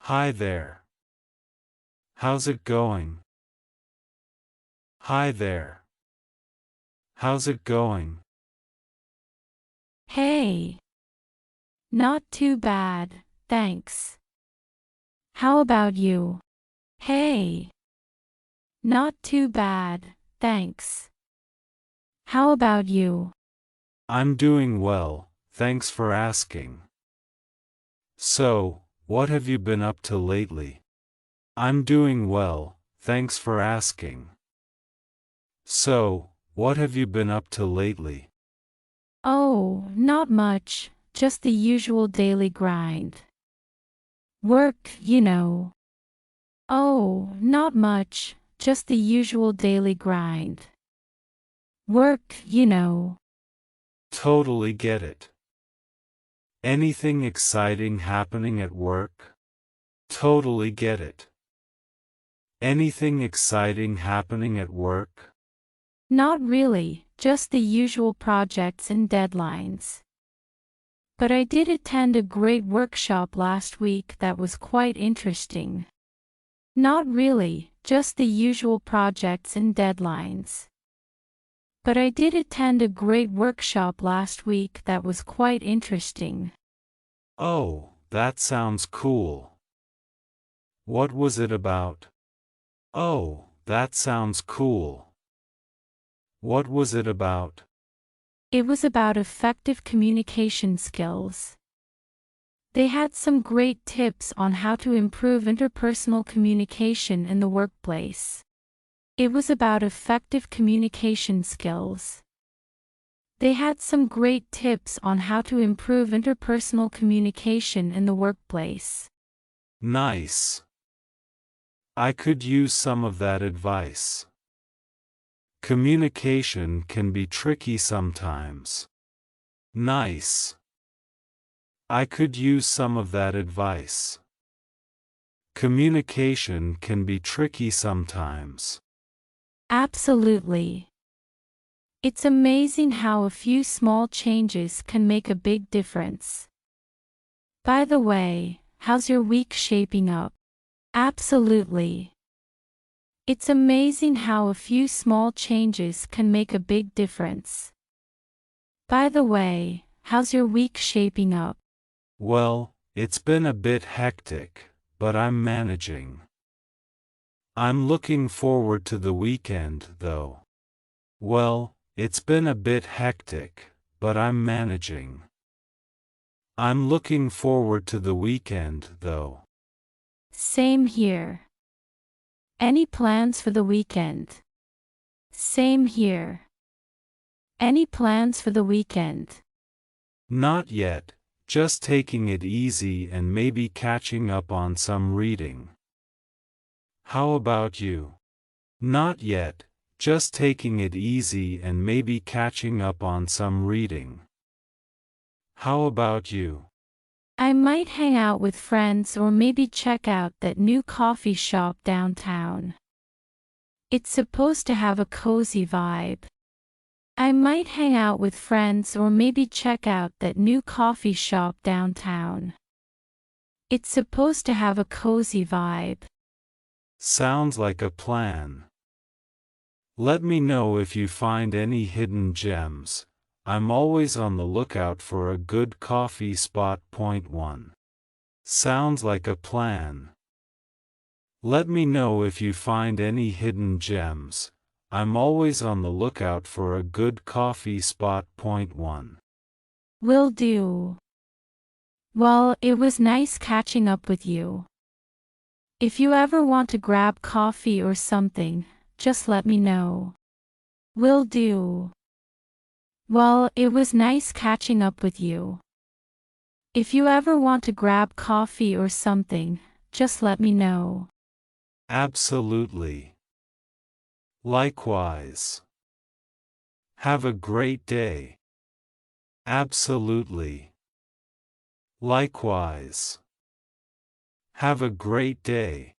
Hi there. How's it going? Hi there. How's it going? Hey. Not too bad, thanks. How about you? Hey. Not too bad, thanks. How about you? I'm doing well, thanks for asking. So, what have you been up to lately? I'm doing well, thanks for asking. So, what have you been up to lately? Oh, not much, just the usual daily grind. Work, you know. Oh, not much, just the usual daily grind. Work, you know. Totally get it. Anything exciting happening at work? Totally get it. Anything exciting happening at work? Not really, just the usual projects and deadlines. But I did attend a great workshop last week that was quite interesting. Not really, just the usual projects and deadlines. But I did attend a great workshop last week that was quite interesting. Oh, that sounds cool. What was it about? Oh, that sounds cool. What was it about? It was about effective communication skills. They had some great tips on how to improve interpersonal communication in the workplace. It was about effective communication skills. They had some great tips on how to improve interpersonal communication in the workplace. Nice. I could use some of that advice. Communication can be tricky sometimes. Nice. I could use some of that advice. Communication can be tricky sometimes. Absolutely. It's amazing how a few small changes can make a big difference. By the way, how's your week shaping up? Absolutely. It's amazing how a few small changes can make a big difference. By the way, how's your week shaping up? Well, it's been a bit hectic, but I'm managing. I'm looking forward to the weekend, though. Well, it's been a bit hectic, but I'm managing. I'm looking forward to the weekend, though. Same here. Any plans for the weekend? Same here. Any plans for the weekend? Not yet, just taking it easy and maybe catching up on some reading. How about you? Not yet, just taking it easy and maybe catching up on some reading. How about you? I might hang out with friends or maybe check out that new coffee shop downtown. It's supposed to have a cozy vibe. I might hang out with friends or maybe check out that new coffee shop downtown. It's supposed to have a cozy vibe. Sounds like a plan. Let me know if you find any hidden gems. I'm always on the lookout for a good coffee spot. Point 1. Sounds like a plan. Let me know if you find any hidden gems. I'm always on the lookout for a good coffee spot. Point 1. Will do. Well, it was nice catching up with you. If you ever want to grab coffee or something, just let me know. Will do. Well, it was nice catching up with you. If you ever want to grab coffee or something, just let me know. Absolutely. Likewise. Have a great day. Absolutely. Likewise. Have a great day.